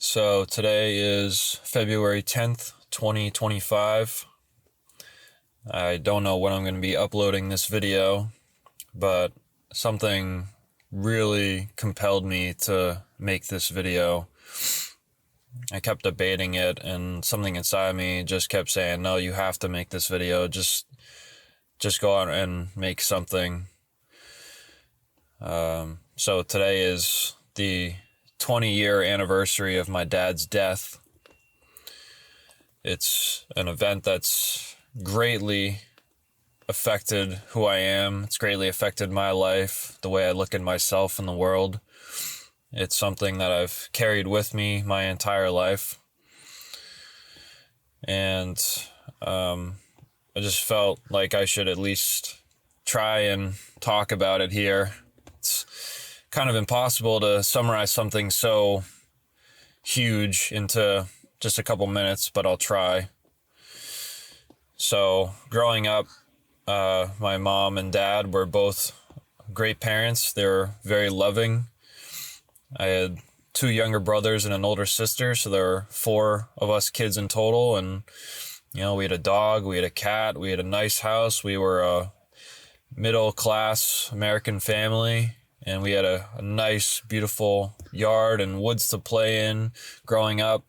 So today is February 10th, 2025. I don't know when I'm going to be uploading this video, but something really compelled me to make this video. I kept debating it, and something inside me just kept saying, no, you have to make this video. Just go out and make something. So today is the 20-year anniversary of my dad's death. It's an event that's greatly affected who I am. It's greatly affected my life, the way I look at myself in the world. It's something that I've carried with me my entire life. And I just felt like I should at least try and talk about it here. It's kind of impossible to summarize something so huge into just a couple minutes, but I'll try. So, growing up, my mom and dad were both great parents. They were very loving. I had two younger brothers and an older sister, so there were four of us kids in total. And, we had a dog, we had a cat, we had a nice house. We were a middle-class American family, and we had a nice, beautiful yard and woods to play in growing up.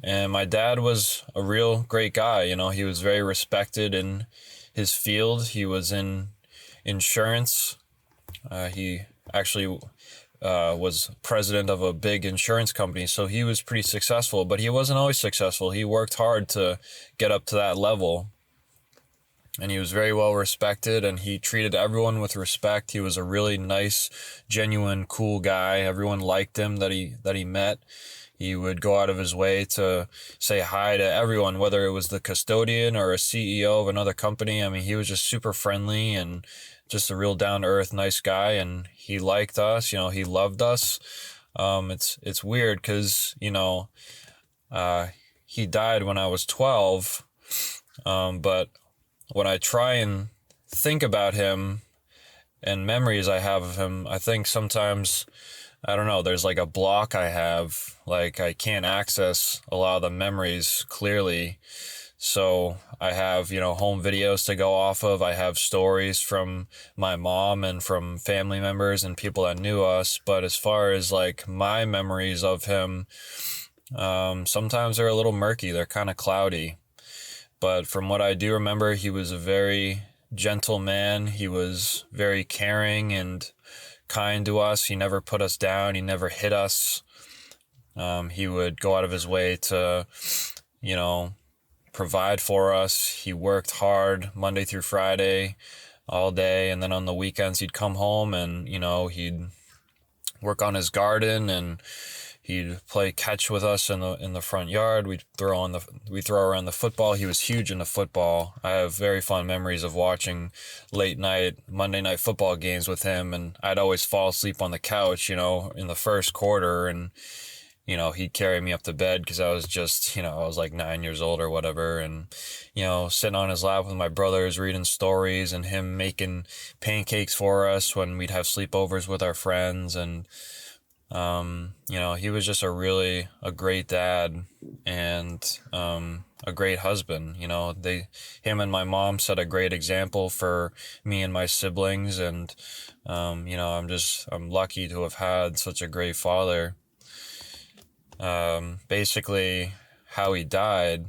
And my dad was a real great guy. He was very respected in his field. He was in insurance. He actually was president of a big insurance company, so he was pretty successful, but he wasn't always successful. He worked hard to get up to that level, and he was very well respected, and he treated everyone with respect. He was a really nice, genuine, cool guy. Everyone liked him that he met. He would go out of his way to say hi to everyone, whether it was the custodian or a CEO of another company. I mean, he was just super friendly and just a real down-to-earth, nice guy, and he liked us. He loved us. It's weird because, he died when I was 12, but when I try and think about him and memories I have of him, I think sometimes, I don't know, there's like a block I have, like I can't access a lot of the memories clearly. So I have, home videos to go off of. I have stories from my mom and from family members and people that knew us. But as far as like my memories of him, sometimes they're a little murky. They're kind of cloudy. But from what I do remember, he was a very gentle man. He was very caring and kind to us. He never put us down. He never hit us. He would go out of his way to, provide for us. He worked hard Monday through Friday all day, and then on the weekends he'd come home and he'd work on his garden, and he'd play catch with us in the front yard. We'd throw around the football. He was huge into football. I have very fond memories of watching late night Monday night football games with him, and I'd always fall asleep on the couch in the first quarter, and he'd carry me up to bed because I was just, I was like 9 years old or whatever. And, sitting on his lap with my brothers, reading stories, and him making pancakes for us when we'd have sleepovers with our friends. And, he was just a great dad and, a great husband. Him and my mom set a great example for me and my siblings. And, I'm lucky to have had such a great father. Basically how he died.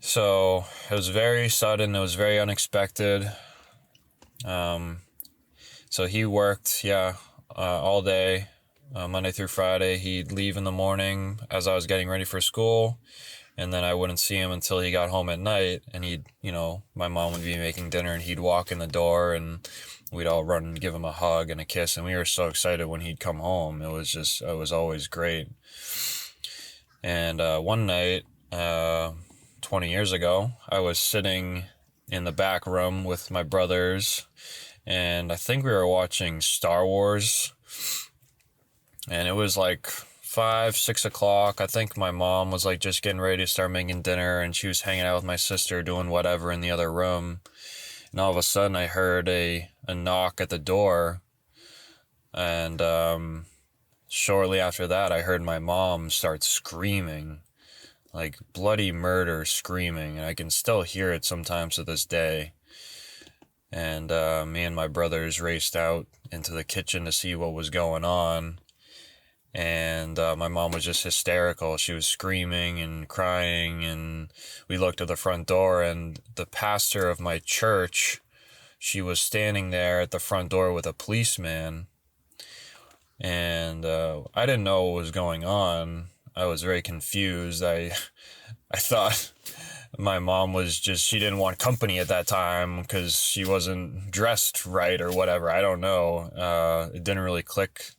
So it was very sudden. It was very unexpected. So he worked, all day, Monday through Friday. He'd leave in the morning as I was getting ready for school, and then I wouldn't see him until he got home at night, and my mom would be making dinner, and he'd walk in the door, and we'd all run and give him a hug and a kiss, and we were so excited when he'd come home. It was always great. And one night, 20 years ago, I was sitting in the back room with my brothers, and I think we were watching Star Wars, and it was like 5-6 o'clock. I think my mom was like just getting ready to start making dinner, and she was hanging out with my sister doing whatever in the other room. And all of a sudden I heard a knock at the door, and shortly after that, I heard my mom start screaming, like bloody murder screaming, and I can still hear it sometimes to this day. And me and my brothers raced out into the kitchen to see what was going on. And my mom was just hysterical. She was screaming and crying, and we looked at the front door, and the pastor of my church, she was standing there at the front door with a policeman. And I didn't know what was going on. I was very confused. I thought my mom was just, she didn't want company at that time because she wasn't dressed right or whatever. I don't know. It didn't really click.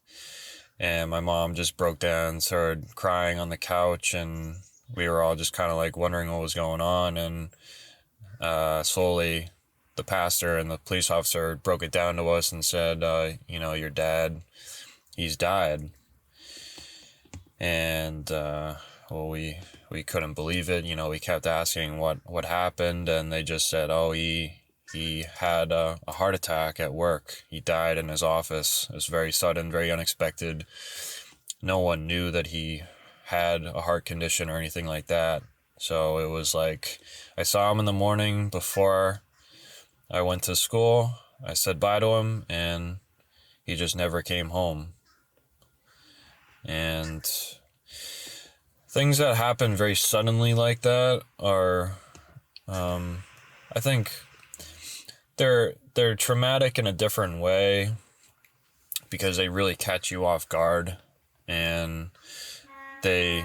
And my mom just broke down, started crying on the couch, and we were all just kind of like wondering what was going on. And slowly the pastor and the police officer broke it down to us and said, your dad, he's died. And we couldn't believe it. We kept asking what happened, and they just said, he had a heart attack at work. He died in his office. It was very sudden, very unexpected. No one knew that he had a heart condition or anything like that. So it was like, I saw him in the morning before I went to school. I said bye to him, and he just never came home. And things that happen very suddenly like that are, I think, they're traumatic in a different way because they really catch you off guard, and they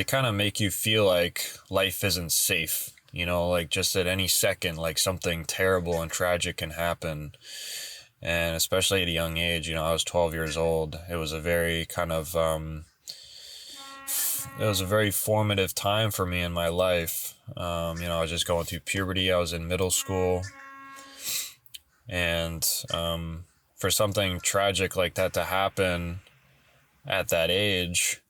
kind of make you feel like life isn't safe, like just at any second, like something terrible and tragic can happen. And especially at a young age, I was 12 years old. It was a very kind of, it was a very formative time for me in my life. I was just going through puberty. I was in middle school. And for something tragic like that to happen at that age,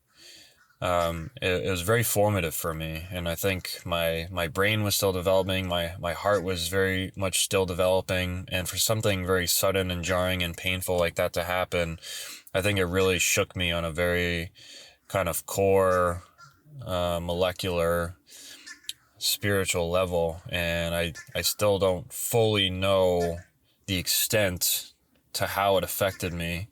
it was very formative for me. And I think my brain was still developing, my heart was very much still developing, and for something very sudden and jarring and painful like that to happen, I think it really shook me on a very kind of core, molecular, spiritual level. And I still don't fully know the extent to how it affected me.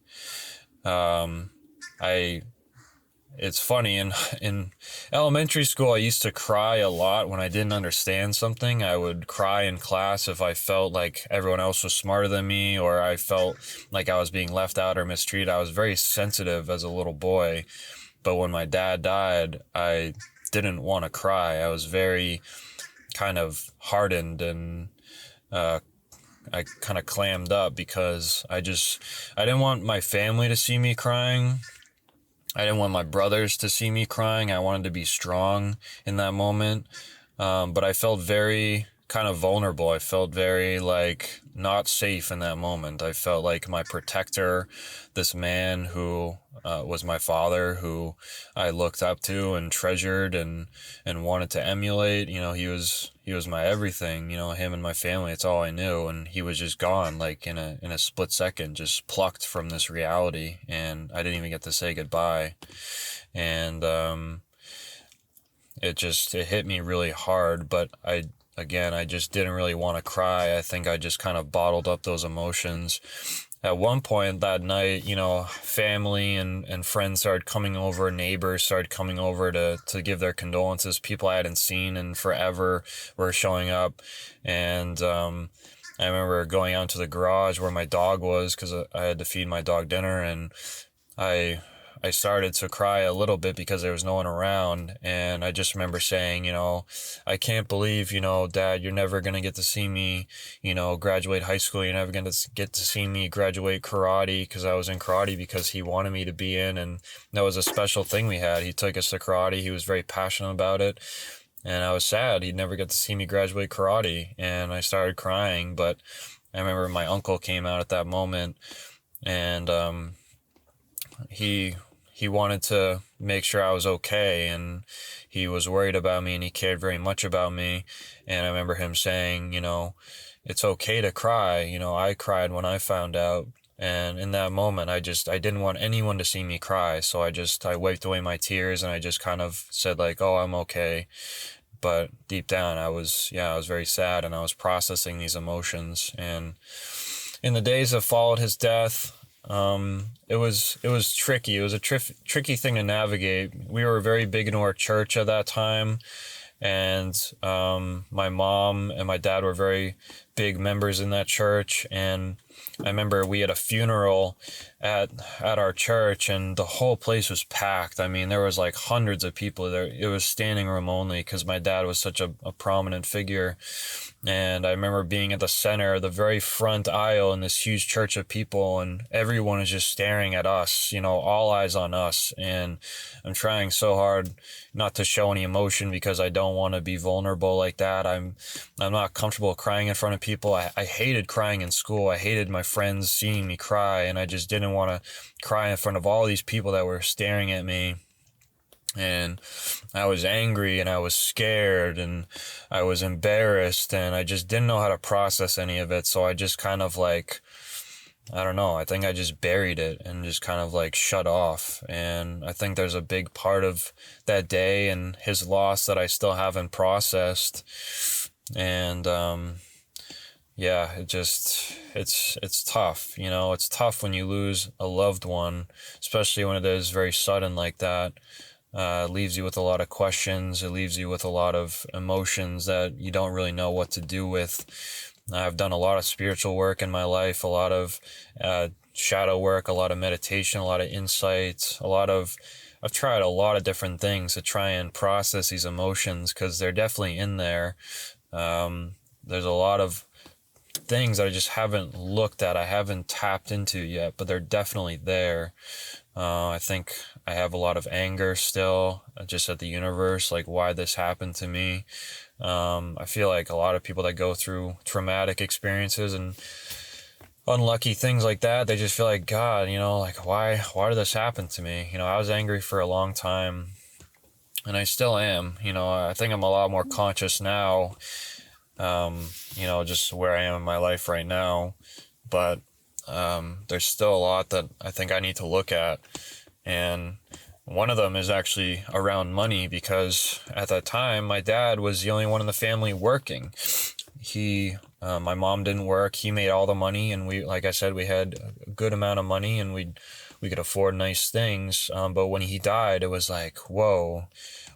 It's funny, in elementary school, I used to cry a lot when I didn't understand something. I would cry in class if I felt like everyone else was smarter than me, or I felt like I was being left out or mistreated. I was very sensitive as a little boy. But when my dad died, I didn't want to cry. I was very kind of hardened, and I kind of clammed up because I didn't want my family to see me crying. I didn't want my brothers to see me crying. I wanted to be strong in that moment. But I felt very kind of vulnerable. I felt very not safe in that moment. I felt like my protector, this man who was my father, who I looked up to and treasured and wanted to emulate. He was my everything. Him and my family. It's all I knew, and he was just gone, in a split second, just plucked from this reality, and I didn't even get to say goodbye. And it hit me really hard, but I just didn't really want to cry. I think I just kind of bottled up those emotions. At one point that night, family and friends started coming over, neighbors started coming over to give their condolences. People I hadn't seen in forever were showing up. And I remember going out to the garage where my dog was, because I had to feed my dog dinner, and I started to cry a little bit because there was no one around. And I just remember saying, I can't believe, Dad, you're never going to get to see me, graduate high school. You're never going to get to see me graduate karate, because I was in karate because he wanted me to be in. And that was a special thing we had. He took us to karate. He was very passionate about it. And I was sad he'd never get to see me graduate karate. And I started crying. But I remember my uncle came out at that moment, and he wanted to make sure I was okay, and he was worried about me, and he cared very much about me. And I remember him saying, it's okay to cry. I cried when I found out And in that moment, I didn't want anyone to see me cry. So I wiped away my tears and I just kind of said like, oh, I'm okay. But deep down, I was very sad and I was processing these emotions. And in the days that followed his death, it was tricky. It was a tricky thing to navigate. We were very big into our church at that time, and my mom and my dad were very big members in that church. And I remember we had a funeral at our church, and the whole place was packed. I mean, there was like hundreds of people there. It was standing room only because my dad was such a prominent figure. And I remember being at the center, the very front aisle in this huge church of people, and everyone is just staring at us, all eyes on us. And I'm trying so hard not to show any emotion because I don't want to be vulnerable like that. I'm not comfortable crying in front of people. I hated crying in school. I hated my friends seeing me cry, and I just didn't want to cry in front of all these people that were staring at me. And I was angry and I was scared and I was embarrassed and I just didn't know how to process any of it. So I just kind of like, I don't know, I think I just buried it and just kind of like shut off. And I think there's a big part of that day and his loss that I still haven't processed. And, yeah, it's tough, it's tough when you lose a loved one, especially when it is very sudden like that. Leaves you with a lot of questions. It leaves you with a lot of emotions that you don't really know what to do with. I've done a lot of spiritual work in my life, a lot of shadow work, a lot of meditation, a lot of insight, I've tried a lot of different things to try and process these emotions because they're definitely in there. There's a lot of things that I just haven't looked at, I haven't tapped into yet, but they're definitely there. I think I have a lot of anger still, just at the universe, like why this happened to me. I feel like a lot of people that go through traumatic experiences and unlucky things like that, they just feel like, God, like why did this happen to me? I was angry for a long time, and I still am. I think I'm a lot more conscious now, just where I am in my life right now. But there's still a lot that I think I need to look at. And one of them is actually around money, because at that time, my dad was the only one in the family working. My mom didn't work. He made all the money, and like I said, we had a good amount of money, and we could afford nice things. But when he died, it was like, whoa,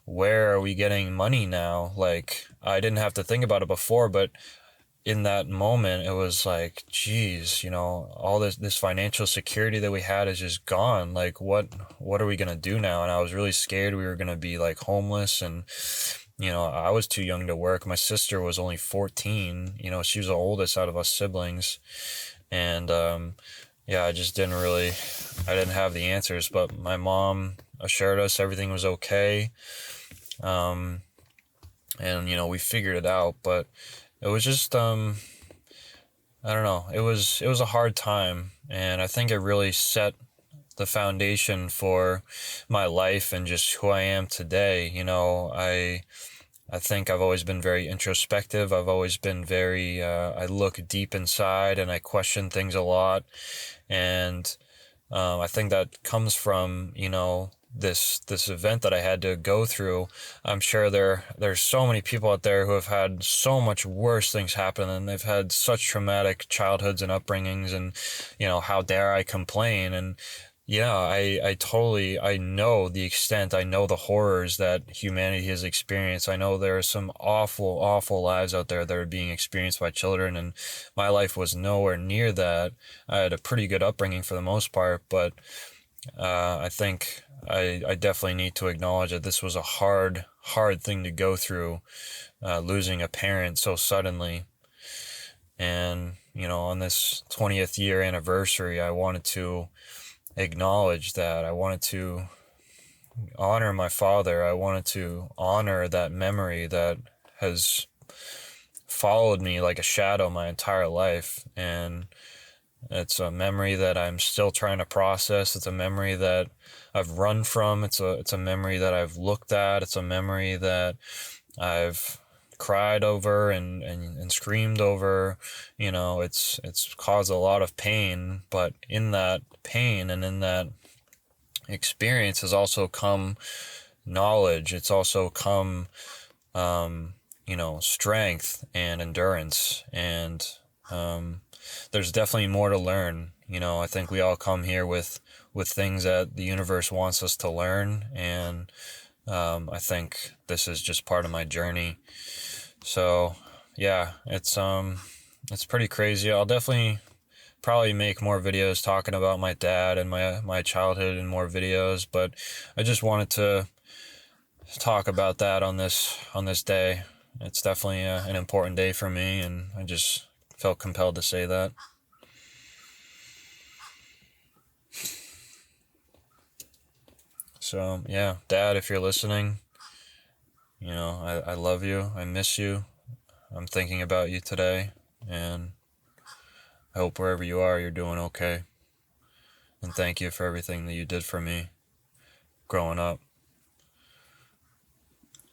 where are we getting money now? Like, I didn't have to think about it before, but in that moment, it was like, geez, all this financial security that we had is just gone. Like, what are we gonna do now? And I was really scared we were gonna be like homeless, and I was too young to work. My sister was only 14. She was the oldest out of us siblings, and yeah, I didn't have the answers. But my mom assured us everything was okay, and we figured it out. But it was just, I don't know. It was a hard time, and I think it really set the foundation for my life and just who I am today. I think I've always been very introspective. I've always been very, I look deep inside and I question things a lot. And, I think that comes from, this event that I had to go through. I'm sure there's so many people out there who have had so much worse things happen, and they've had such traumatic childhoods and upbringings, and how dare I complain? And yeah, I know the extent, I know the horrors that humanity has experienced. I know there are some awful, awful lives out there that are being experienced by children, and my life was nowhere near that. I had a pretty good upbringing for the most part, but I think I definitely need to acknowledge that this was a hard thing to go through, losing a parent so suddenly. And, on this 20th year anniversary, I wanted to acknowledge that. I wanted to honor my father. I wanted to honor that memory that has followed me like a shadow my entire life. And it's a memory that I'm still trying to process. It's a memory that I've run from. It's a memory that I've looked at. It's a memory that I've cried over and screamed over. It's caused a lot of pain, but in that pain and in that experience has also come knowledge. It's also come strength and endurance, and there's definitely more to learn. I think we all come here with things that the universe wants us to learn, and I think this is just part of my journey. So yeah, it's pretty crazy. I'll definitely probably make more videos talking about my dad and my childhood in more videos, but I just wanted to talk about that on this day. It's definitely an important day for me, and I just felt compelled to say that. So yeah, Dad, if you're listening, I love you. I miss you. I'm thinking about you today, and I hope wherever you are, you're doing okay. And thank you for everything that you did for me growing up.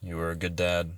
You were a good dad.